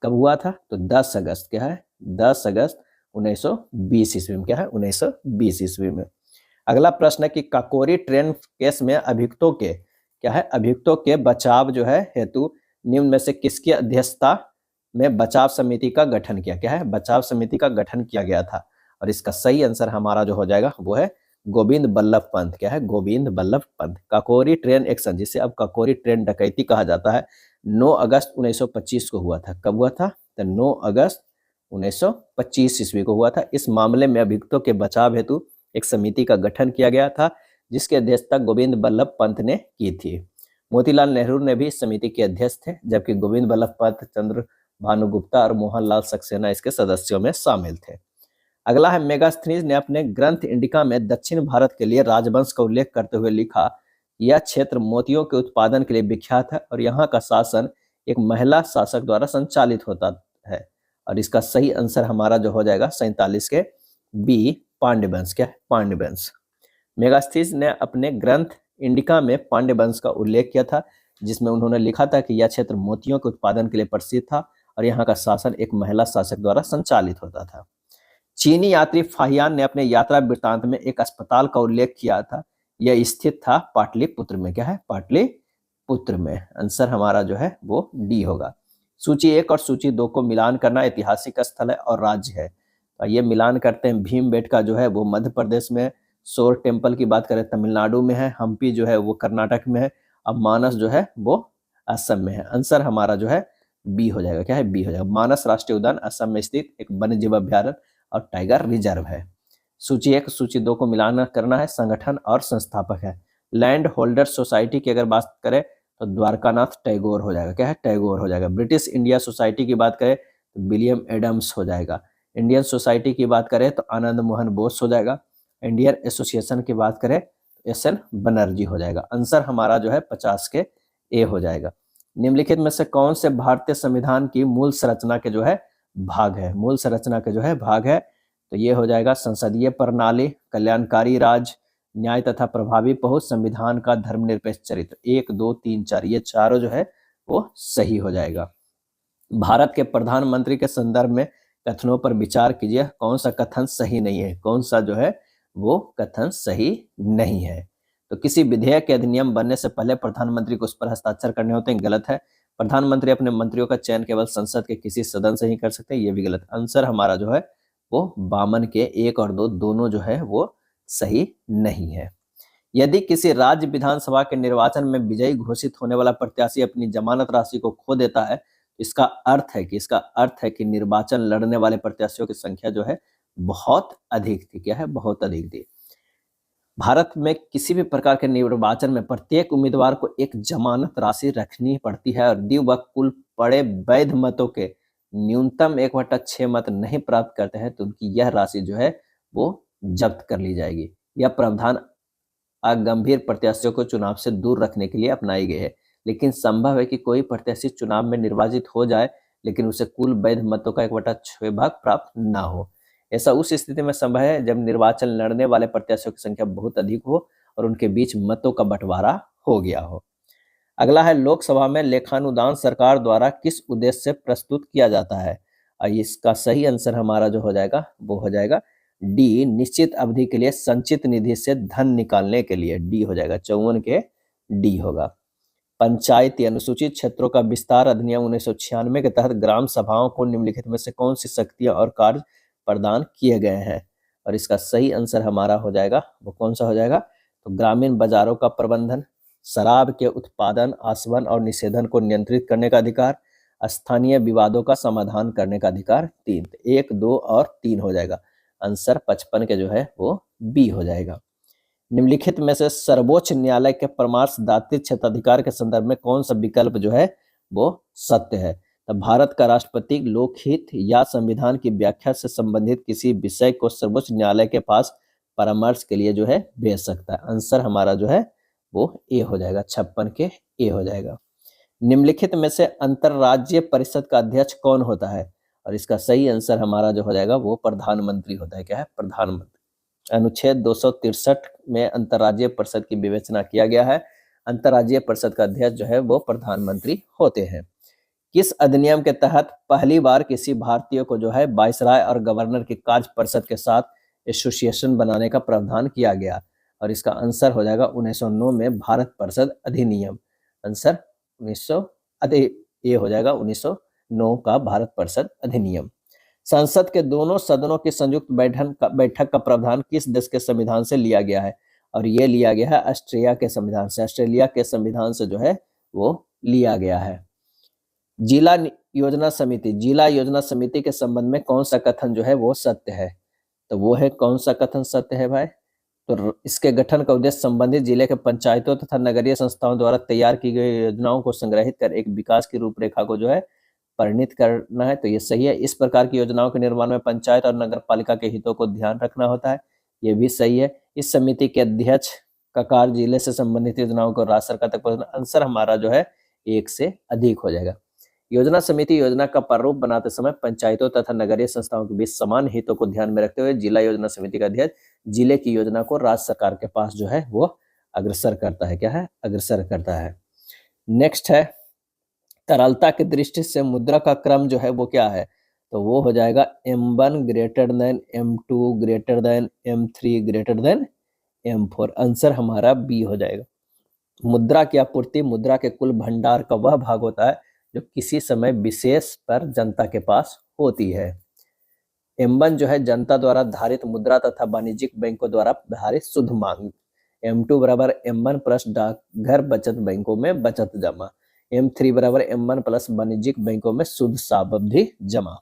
कब हुआ था? तो 10 अगस्त। क्या है? 10 अगस्त 1920 ईस्वी में। क्या है? 1920 ईस्वी में। अगला प्रश्न है कि काकोरी ट्रेन केस में अभियुक्तों के, क्या है, अभियुक्तों के बचाव जो है हेतु निम्न में से किसकी अध्यक्षता में बचाव समिति का गठन किया? क्या है? बचाव समिति का गठन किया गया था। और इसका सही आंसर हमारा जो हो जाएगा वो है गोविंद बल्लभ पंत। क्या है? गोविंद बल्लभ पंत। काकोरी ट्रेन एक्शन, जिसे अब काकोरी ट्रेन डकैती कहा जाता है, 9 अगस्त 1925 को हुआ था। कब हुआ था? तो 9 अगस्त 1925 ईस्वी को हुआ था। इस मामले में अभियुक्तों के बचाव हेतु एक समिति का गठन किया गया था, जिसकी अध्यक्षता गोविंद बल्लभ पंत ने की थी। मोतीलाल नेहरू ने भी इस समिति के अध्यक्ष थे, जबकि गोविंद बल्लभ पंत, चंद्र भानु गुप्ता और मोहनलाल सक्सेना इसके सदस्यों में शामिल थे। अगला है, मेगास्थनीज ने अपने ग्रंथ इंडिका में दक्षिण भारत के लिए राजवंश का उल्लेख करते हुए लिखा, यह क्षेत्र मोतियों के उत्पादन के लिए विख्यात है और यहाँ का शासन एक महिला शासक द्वारा संचालित होता है। और इसका सही आंसर हमारा जो हो जाएगा 47 के बी, पांड्यवंश। क्या है? पांड्यवंश। मेगास्थनीज ने अपने ग्रंथ इंडिका में पांड्यवंश का उल्लेख किया था, जिसमें उन्होंने लिखा था कि यह क्षेत्र मोतियों के उत्पादन के लिए प्रसिद्ध था और यहाँ का शासन एक महिला शासक द्वारा संचालित होता था। चीनी यात्री फाहियान ने अपने यात्रा वृत्तांत में एक अस्पताल का उल्लेख किया था, यह स्थित था पाटलिपुत्र में। क्या है? पाटलिपुत्र में। आंसर हमारा जो है वो डी होगा। सूची 1 और सूची 2 को मिलान करना ऐतिहासिक स्थल है और राज्य है। तो ये मिलान करते हैं। भीमबेटका जो है वो मध्य प्रदेश में, सोर टेम्पल की बात करें तमिलनाडु में है, हम्पी जो है वो कर्नाटक में है, अब मानस जो है वो असम में है। आंसर हमारा जो है बी हो जाएगा। क्या है? बी हो जाएगा। मानस राष्ट्रीय उद्यान असम में स्थित एक वन्य जीव अभ्यारण्य और टाइगर रिजर्व है। सूची 1 सूची 2 को मिलान करना है। संगठन और संस्थापक है। लैंड होल्डर सोसाइटी की अगर बात करें तो द्वारकानाथ टैगोर हो जाएगा। क्या है? टैगोर हो जाएगा। ब्रिटिश इंडिया सोसाइटी की बात करें तो विलियम एडम्स हो जाएगा। इंडियन सोसाइटी की बात करें तो आनंद मोहन बोस हो जाएगा। इंडियन एसोसिएशन की बात करें तो एस.एन. बनर्जी हो जाएगा। आंसर हमारा जो है 50 के ए हो जाएगा। निम्नलिखित में से कौन से भारतीय संविधान की मूल संरचना के जो है भाग है? मूल संरचना के जो है भाग है तो ये हो जाएगा संसदीय प्रणाली, कल्याणकारी राज, न्याय तथा प्रभावी पहुंच, संविधान का धर्मनिरपेक्ष चरित्र। 1, 2, 3, 4 ये चारों जो है वो सही हो जाएगा। भारत के प्रधानमंत्री के संदर्भ में कथनों पर विचार कीजिए, कौन सा कथन सही नहीं है, कौन सा जो है वो कथन सही नहीं है। तो किसी विधेयक के अधिनियम बनने से पहले प्रधानमंत्री को उस पर हस्ताक्षर करने होते हैं, गलत है। प्रधानमंत्री अपने मंत्रियों का चयन केवल संसद के किसी सदन से ही कर सकते हैं, ये भी गलत। आंसर हमारा जो है वो 52 के 1 और 2 दोनों जो है वो सही नहीं है। यदि किसी राज्य विधानसभा के निर्वाचन में विजयी घोषित होने वाला प्रत्याशी अपनी जमानत राशि को खो देता है, इसका अर्थ है कि निर्वाचन लड़ने वाले प्रत्याशियों की संख्या जो है बहुत अधिक थी। क्या है? बहुत अधिक थी। भारत में किसी भी प्रकार के निर्वाचन में प्रत्येक उम्मीदवार को एक जमानत राशि रखनी पड़ती है और यदि वह कुल पड़े वैध मतों के न्यूनतम 1/6 मत नहीं प्राप्त करते हैं तो उनकी यह राशि जो है वो जब्त कर ली जाएगी। यह प्रावधान गंभीर प्रत्याशियों को चुनाव से दूर रखने के लिए अपनाई गई है, लेकिन संभव है कि कोई प्रत्याशी चुनाव में निर्वाचित हो जाए लेकिन उसे कुल वैध मतों का 1/6 भाग प्राप्त ना हो। ऐसा उस स्थिति में संभव है जब निर्वाचन लड़ने वाले प्रत्याशियों की संख्या बहुत अधिक हो और उनके बीच मतों का बंटवारा हो गया हो। अगला है, लोकसभा में लेखानुदान सरकार द्वारा किस उद्देश्य से प्रस्तुत किया जाता है? और इसका सही आंसर हमारा जो हो जाएगा वो हो जाएगा डी, निश्चित अवधि के लिए संचित निधि से धन निकालने के लिए। डी हो जाएगा। 54 के डी होगा। पंचायती अनुसूचित क्षेत्रों का विस्तार अधिनियम 1996 के तहत ग्राम सभाओं को निम्नलिखित में से कौन सी शक्तियां और कार्य प्रदान किए गए हैं? और इसका सही आंसर हमारा हो जाएगा, वो कौन सा हो जाएगा? तो ग्रामीण बाजारों का प्रबंधन, शराब के उत्पादन, आसवन और निषेधन को नियंत्रित करने का अधिकार, स्थानीय विवादों का समाधान करने का अधिकार। 3, 1, 2 और 3 हो जाएगा। आंसर 55 के जो है वो बी हो जाएगा। निम्नलिखित में से सर्वोच्च न्यायालय के परामर्शदात्री क्षेत्राधिकार के संदर्भ में कौन सा विकल्प जो है वो सत्य है? तो भारत का राष्ट्रपति लोकहित या संविधान की व्याख्या से संबंधित किसी विषय को सर्वोच्च न्यायालय के पास परामर्श के लिए जो है भेज सकता है। आंसर हमारा जो है वो ए हो जाएगा, 56 के ए हो जाएगा। निम्नलिखित में से अंतरराज्यीय परिषद का अध्यक्ष कौन होता है? और इसका सही आंसर हमारा जो हो जाएगा वो प्रधानमंत्री होता है। क्या है? प्रधानमंत्री। अनुच्छेद 263 में अंतरराज्यीय परिषद की विवेचना किया गया है। अंतरराज्यीय परिषद का अध्यक्ष जो है वो प्रधानमंत्री होते हैं। किस अधिनियम के तहत पहली बार किसी भारतीय को जो है वायसराय और गवर्नर की कार्य परिषद के साथ एसोसिएशन बनाने का प्रावधान किया गया? और इसका आंसर हो जाएगा 1909 में भारत परिषद अधिनियम। आंसर 1900 ये हो जाएगा 1909 का भारत परिषद अधिनियम। संसद के दोनों सदनों की संयुक्त बैठक का प्रावधान किस देश के संविधान से लिया गया है? और ये लिया गया है ऑस्ट्रेलिया के संविधान से। ऑस्ट्रेलिया के संविधान से जो है वो लिया गया है। जिला योजना समिति के संबंध में कौन सा कथन जो है वो सत्य है? तो वो है, कौन सा कथन सत्य है भाई? तो इसके गठन का उद्देश्य संबंधित जिले के पंचायतों तथा नगरीय संस्थाओं द्वारा तैयार की गई योजनाओं को संग्रहित कर एक विकास की रूपरेखा को जो है परिणित करना है। तो ये सही है। इस प्रकार की योजनाओं के निर्माण में पंचायत और नगर पालिका के हितों को ध्यान रखना होता है। ये भी सही है। इस समिति के अध्यक्ष का कार्य जिले से संबंधित योजनाओं को राज्य सरकार तक पहुंचाना। आंसर हमारा जो है 1 से अधिक हो जाएगा। योजना समिति योजना का प्रारूप बनाते समय पंचायतों तथा नगरीय संस्थाओं के बीच समान हितों को ध्यान में रखते हुए जिला योजना समिति का अध्यक्ष जिले की योजना को राज्य सरकार के पास जो है वो अग्रसर करता है। क्या है? अग्रसर करता है। नेक्स्ट है, तरलता की दृष्टि से मुद्रा का क्रम जो है वो क्या है? तो वो हो जाएगा M1 greater than M2 greater than M3 greater than M4। Answer हमारा बी हो जाएगा। मुद्रा की आपूर्ति मुद्रा के कुल भंडार का वह भाग होता है जो किसी समय विशेष पर जनता के पास होती है। M1 जो है जनता द्वारा धारित मुद्रा तथा वाणिज्यिक बैंकों द्वारा धारित शुद्ध मांग। M2 बराबर M1 प्लस डाकघर बचत बैंकों में बचत जमा। M3 बराबर M1 प्लस वाणिज्यिक बैंकों में शुद्ध सावधि जमा।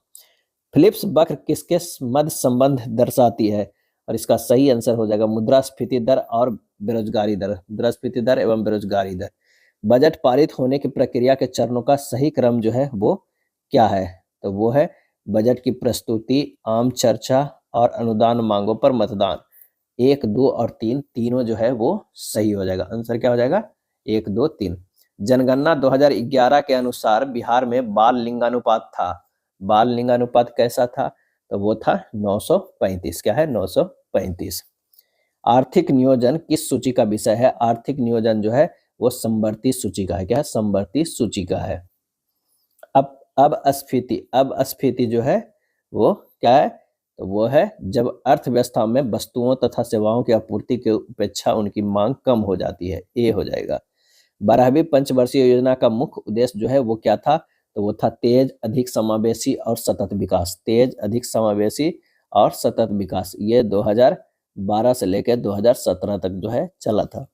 फिलिप्स वक्र किसके मध्य संबंध दर्शाती है? और इसका सही आंसर हो जाएगा मुद्रास्फीति दर और बेरोजगारी दर। मुद्रास्फीति दर एवं बेरोजगारी दर। बजट पारित होने की प्रक्रिया के चरणों का सही क्रम जो है वो क्या है? तो वो है बजट की प्रस्तुति, आम चर्चा और अनुदान मांगों पर मतदान। 1, 2 और 3 तीनों जो है वो सही हो जाएगा। आंसर क्या हो जाएगा? 1, 2, 3। जनगणना 2011 के अनुसार बिहार में बाल लिंगानुपात था। बाल लिंगानुपात कैसा था? तो वो था 935। क्या है? 935। आर्थिक नियोजन किस सूची का विषय है? आर्थिक नियोजन जो है वो समवर्ती सूची का है। क्या है? समवर्ती सूची का है। अब अस्फीति जो है वो क्या है? तो वो है जब अर्थव्यवस्था में वस्तुओं तथा सेवाओं की आपूर्ति की अपेक्षा उनकी मांग कम हो जाती है। ए हो जाएगा। 12वीं पंचवर्षीय योजना का मुख्य उद्देश्य जो है वो क्या था? तो वो था तेज, अधिक समावेशी और सतत विकास। तेज, अधिक समावेशी और सतत विकास। ये 2012 से लेकर 2017 तक जो है चला था।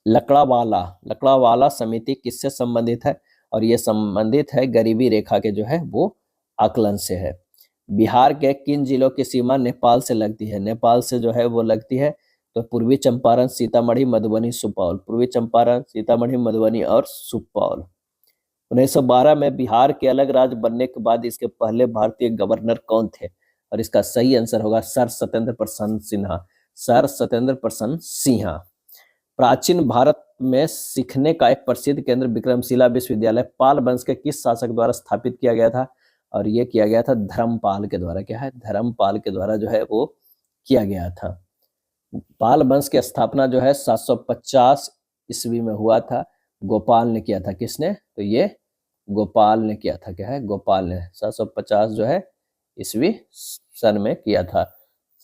लकड़ावाला समिति किससे संबंधित है? और ये संबंधित है गरीबी रेखा के जो है वो आकलन से है। बिहार के किन जिलों की सीमा नेपाल से लगती है? नेपाल से जो है वो लगती है तो पूर्वी चंपारण, सीतामढ़ी, मधुबनी, सुपौल। पूर्वी चंपारण, सीतामढ़ी, मधुबनी और सुपौल। 1912 में बिहार के अलग राज्य बनने के बाद इसके पहले भारतीय गवर्नर कौन थे? और इसका सही आंसर होगा सर सत्येंद्र प्रसन्न सिन्हा। सर सत्येंद्र प्रसन्न सिन्हा। प्राचीन भारत में सीखने का एक प्रसिद्ध केंद्र विक्रमशिला विश्वविद्यालय पाल वंश के किस शासक द्वारा स्थापित किया गया था? और ये किया गया था धर्मपाल के द्वारा। क्या है? धर्मपाल के द्वारा जो है वो किया गया था। पाल वंश की स्थापना जो है 750 ईस्वी में हुआ था। गोपाल ने किया था। किसने? तो ये गोपाल ने किया था। क्या है? गोपाल ने 750 जो है ईस्वी सन में किया था।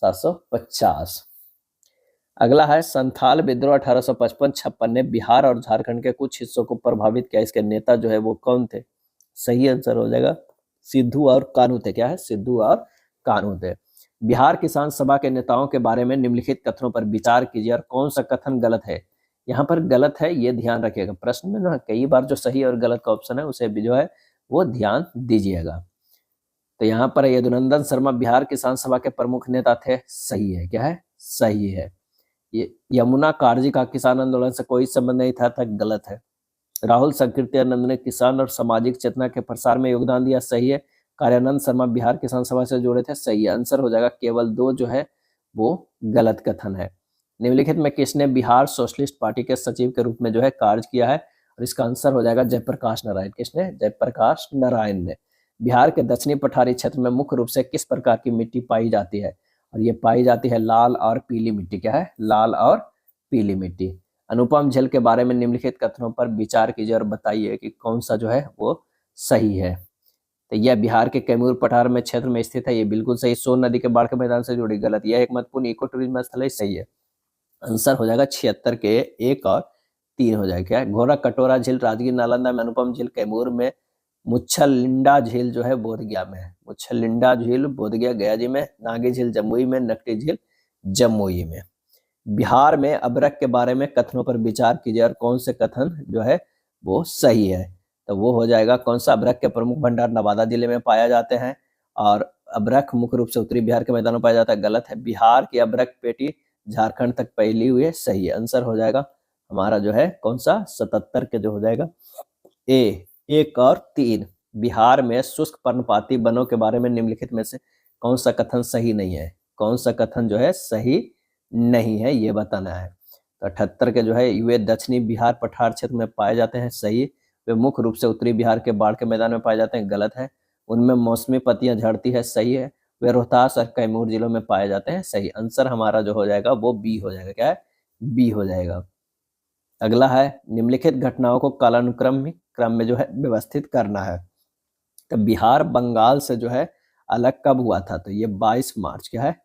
750। अगला है संथाल विद्रोह 1855-56 ने बिहार और झारखंड के कुछ हिस्सों को प्रभावित किया। इसके नेता जो है वो कौन थे? सही आंसर हो जाएगा सिद्धू और कान्हू थे। क्या है? सिद्धू और कान्हू थे। बिहार किसान सभा के नेताओं के बारे में निम्नलिखित कथनों पर विचार कीजिए और कौन सा कथन गलत है। यहाँ पर गलत है, ये ध्यान रखिएगा। प्रश्न में ना कई बार जो सही और गलत का ऑप्शन है उसे भी जो है वो ध्यान दीजिएगा। तो यहाँ पर यदुनंदन शर्मा बिहार किसान सभा के प्रमुख नेता थे। सही है। क्या है? सही है। ये यमुना कागजी का किसान आंदोलन से कोई संबंध नहीं था, तक गलत है। राहुल संकीर्तियानंद ने किसान और सामाजिक चेतना के प्रसार में योगदान दिया। सही है। कार्यानंद शर्मा बिहार किसान सभा से जुड़े थे। सही है। आंसर हो जाएगा केवल 2 जो है वो गलत कथन है। निम्नलिखित में किसने बिहार सोशलिस्ट पार्टी के सचिव के रूप में जो है कार्य किया है? और इसका आंसर हो जाएगा जयप्रकाश नारायण। किसने? जयप्रकाश नारायण ने। बिहार के दक्षिणी पठारी क्षेत्र में मुख्य रूप से किस प्रकार की मिट्टी पाई जाती है? और ये पाई जाती है लाल और पीली मिट्टी। क्या है? लाल और पीली मिट्टी। अनुपम झील के बारे में निम्नलिखित कथनों पर विचार कीजिए और बताइए कि कौन सा जो है वो सही है। तो यह बिहार के कैमूर पठार में क्षेत्र में स्थित है। ये बिल्कुल सही। सोन नदी के बाढ़ के मैदान से जुड़ी। गलत। यह एक महत्वपूर्ण इको टूरिज्म स्थल है। सही है। आंसर हो जाएगा 76 के 1 और 3 हो जाएगा। क्या है? घोड़ा कटोरा झील राजगीर नालंदा में, अनुपम झील कैमूर में, मुच्छलिंडा झील जो है बोधगया में है। मुच्छलिंडा झील बोधगया गया जी में, नागी झील जमुई में, नकटी झील जमुई में। बिहार में अबरख के बारे में कथनों पर विचार कीजिए और कौन से कथन जो है वो सही है। तो वो हो जाएगा कौन सा? अबरख के प्रमुख भंडार नवादा जिले में पाया जाते हैं और अबरख मुख्य रूप से उत्तरी बिहार के मैदानों में पाया जाता है। गलत है। बिहार की अबरख पेटी झारखंड तक फैली हुई है। सही है। आंसर हो जाएगा हमारा जो है कौन सा? 77 के जो हो जाएगा ए 1 और 3। बिहार में शुष्क पर्णपाती वनों के बारे में निम्नलिखित में से कौन सा कथन सही नहीं है? कौन सा कथन जो है सही नहीं है ये बताना है। तो 78 के जो है वे दक्षिणी बिहार पठार क्षेत्र में पाए जाते हैं। सही। वे मुख्य रूप से उत्तरी बिहार के बाढ़ के मैदान में पाए जाते हैं। गलत है। उनमें मौसमी पत्तियां झड़ती है। सही है। वे रोहतास और कैमूर जिलों में पाए जाते हैं। सही। आंसर हमारा जो हो जाएगा वो बी हो जाएगा। क्या है? बी हो जाएगा। अगला है निम्नलिखित घटनाओं को कालानुक्रम क्रम में जो है व्यवस्थित करना है। तो बिहार बंगाल से जो है अलग कब हुआ था? तो ये 22 मार्च। क्या है?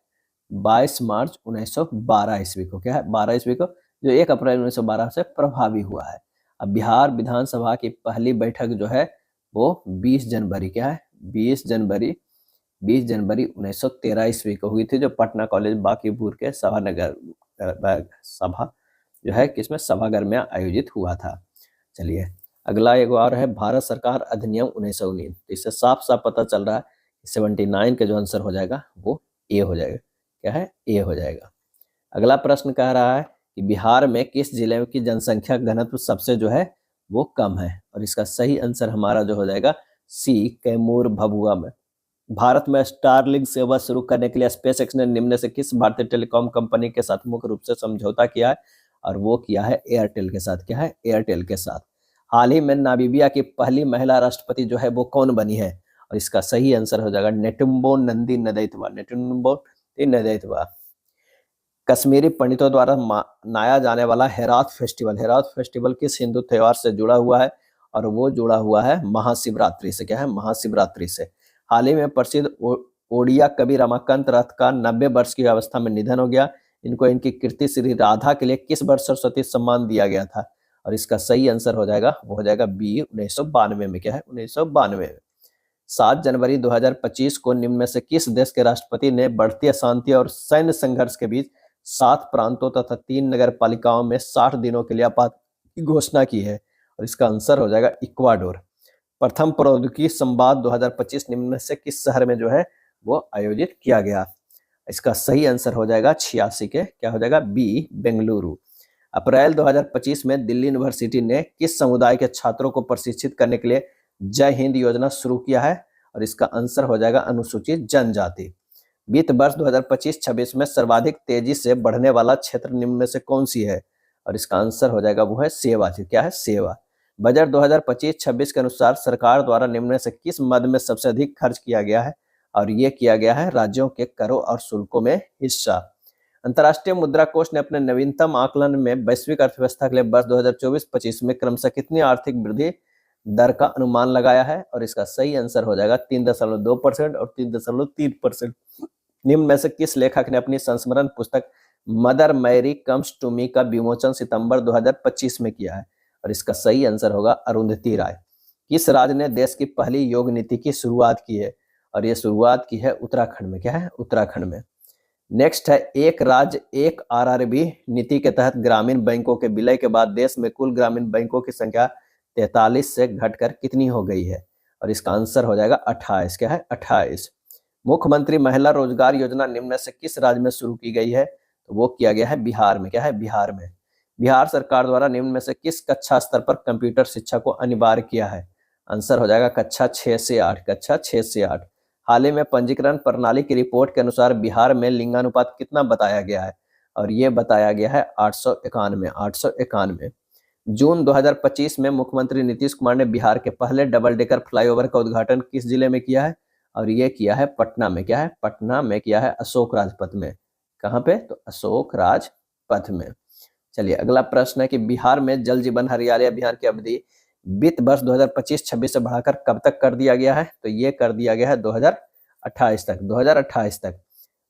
22 मार्च 1912 ईस्वी को। क्या है? 12 ईस्वी को, जो 1 अप्रैल 1912 से प्रभावी हुआ है। अब बिहार विधानसभा की पहली बैठक जो है वो 20 जनवरी। क्या है? 20 जनवरी 1913 ईस्वी को हुई थी, जो पटना कॉलेज बांकीपुर के सभा जो है किसमें? सभागार में आयोजित हुआ था। चलिए अगला एक और है भारत सरकार अधिनियम 1919। तो इससे साफ साफ पता चल रहा है 79 के जो आंसर हो जाएगा वो ए हो जाएगा। क्या है? ए हो जाएगा। अगला प्रश्न कह रहा है कि बिहार में किस जिले की जनसंख्या घनत्व सबसे जो है वो कम है? और इसका सही आंसर हमारा जो हो जाएगा सी कैमूर भभुआ में। भारत में स्टारलिंक सेवा शुरू करने के लिए स्पेसएक्स ने निम्न से किस भारतीय टेलीकॉम कंपनी के साथ मुख्य रूप से समझौता किया है? और वो किया है एयरटेल के साथ। क्या है? एयरटेल के साथ। हाल ही में नामीबिया की पहली महिला राष्ट्रपति जो है वो कौन बनी है? और इसका सही आंसर हो जाएगा नेटुम्बो नंदी नदैतवा। नेटुम्बो नदैतवा। कश्मीरी पंडितों द्वारा मनाया जाने वाला हेरात फेस्टिवल किस हिंदू त्योहार से जुड़ा हुआ है? और वो जुड़ा हुआ है महाशिवरात्रि से। क्या है? महाशिवरात्रि से। हाल ही में प्रसिद्ध ओडिया कवि रमाकांत रथ का 90 वर्ष की अवस्था में निधन हो गया। इनको इनकी कृति श्री राधा के लिए किस वर्ष सरस्वती सम्मान दिया गया था? और इसका सही आंसर हो जाएगा वो हो जाएगा बी 1992 में। क्या है? 1992 में। 7 जनवरी 2025 को निम्न में से किस देश के राष्ट्रपति ने बढ़ती अशांति और सैन्य संघर्ष के बीच 7 प्रांतों तथा 3 नगर पालिकाओं में 60 दिनों के लिए आपात की घोषणा की है? और इसका आंसर हो जाएगा इक्वाडोर। प्रथम प्रौद्योगिकी संवाद 2025 निम्न में से किस शहर में जो है वो आयोजित किया गया? इसका सही आंसर हो जाएगा 86 के। क्या हो जाएगा? बी बेंगलुरु। अप्रैल 2025 में दिल्ली यूनिवर्सिटी ने किस समुदाय के छात्रों को प्रशिक्षित करने के लिए जय हिंद योजना शुरू किया है? और इसका आंसर हो जाएगा अनुसूचित जनजाति। वित्त वर्ष 2025-26 में सर्वाधिक तेजी से बढ़ने वाला क्षेत्र निम्न में से कौन सी है? और इसका आंसर हो जाएगा वो है सेवा। क्या है? सेवा। बजट 2025-26 के अनुसार सरकार द्वारा निम्न में से किस मद में सबसे अधिक खर्च किया गया है? और ये किया गया है राज्यों के करों और शुल्कों में हिस्सा। अंतर्राष्ट्रीय मुद्रा कोष ने अपने नवीनतम आकलन में वैश्विक अर्थव्यवस्था के लिए वर्ष 2024-25 में क्रमशः कितनी आर्थिक वृद्धि दर का अनुमान लगाया है? और इसका सही आंसर हो जाएगा 3.2% और 3.3%। निम्न में से किस लेखक ने अपनी संस्मरण पुस्तक Mother Mary comes to me का विमोचन सितंबर 2025 में किया है? और इसका सही आंसर होगा अरुंधति राय। किस राज्य ने देश की पहली योग नीति की शुरुआत की है? और ये शुरुआत की है उत्तराखंड में। क्या है? उत्तराखंड में। नेक्स्ट है एक राज्य एक आरआरबी नीति के तहत ग्रामीण बैंकों के विलय के बाद देश में कुल ग्रामीण बैंकों की संख्या 43 से घटकर कितनी हो गई है? और इसका आंसर हो जाएगा 28। क्या है? 28। मुख्यमंत्री महिला रोजगार योजना निम्न में से किस राज्य में शुरू की गई है? तो वो किया गया है बिहार में। क्या है? बिहार में। बिहार सरकार द्वारा निम्न में से किस कक्षा स्तर पर कंप्यूटर शिक्षा को अनिवार्य किया है? आंसर हो जाएगा कक्षा 6 से 8। कक्षा 6 से 8। हाल ही में पंजीकरण प्रणाली की रिपोर्ट के अनुसार बिहार में लिंगानुपात कितना बताया गया है? और ये बताया गया है 891। 891। जून 2025 में मुख्यमंत्री नीतीश कुमार ने बिहार के पहले डबल डेकर फ्लाईओवर का उद्घाटन किस जिले में किया है? और ये किया है पटना में। क्या है? पटना में किया है, अशोक राजपथ में। कहाँ पे? तो अशोक राजपथ में। चलिए अगला प्रश्न है कि बिहार में जल जीवन हरियाली अभियान की अवधि वित्त वर्ष 2025-26 से बढ़ाकर कब तक कर दिया गया है? तो ये कर दिया गया है 2028 तक। 2028 तक।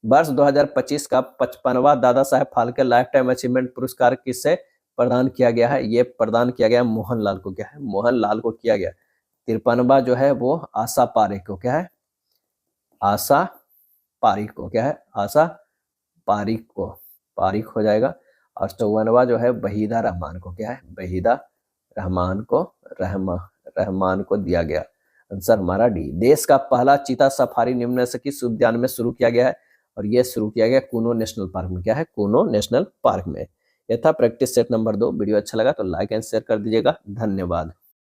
वर्ष 2025 का 55वां Dada Saheb Phalke life time achievement पुरस्कार किससे प्रदान किया गया है? ये प्रदान किया गया मोहनलाल को। क्या है? मोहनलाल को किया गया। 53वां जो है वो आशा पारेख को। क्या है? आशा पारीख को। क्या है? आशा पारीख को। पारीख हो जाएगा। और 54वां जो है वहीदा रहमान को। क्या है? वहीदा रहमान को दिया गया। आंसर हमारा डी। देश का पहला चीता सफारी निम्न में से किस उद्यान में शुरू किया गया है? और ये शुरू किया गया कूनो नेशनल पार्क में। क्या है? कूनो नेशनल पार्क में। यह था प्रैक्टिस सेट नंबर 2। वीडियो अच्छा लगा तो लाइक एंड शेयर कर दीजिएगा। धन्यवाद।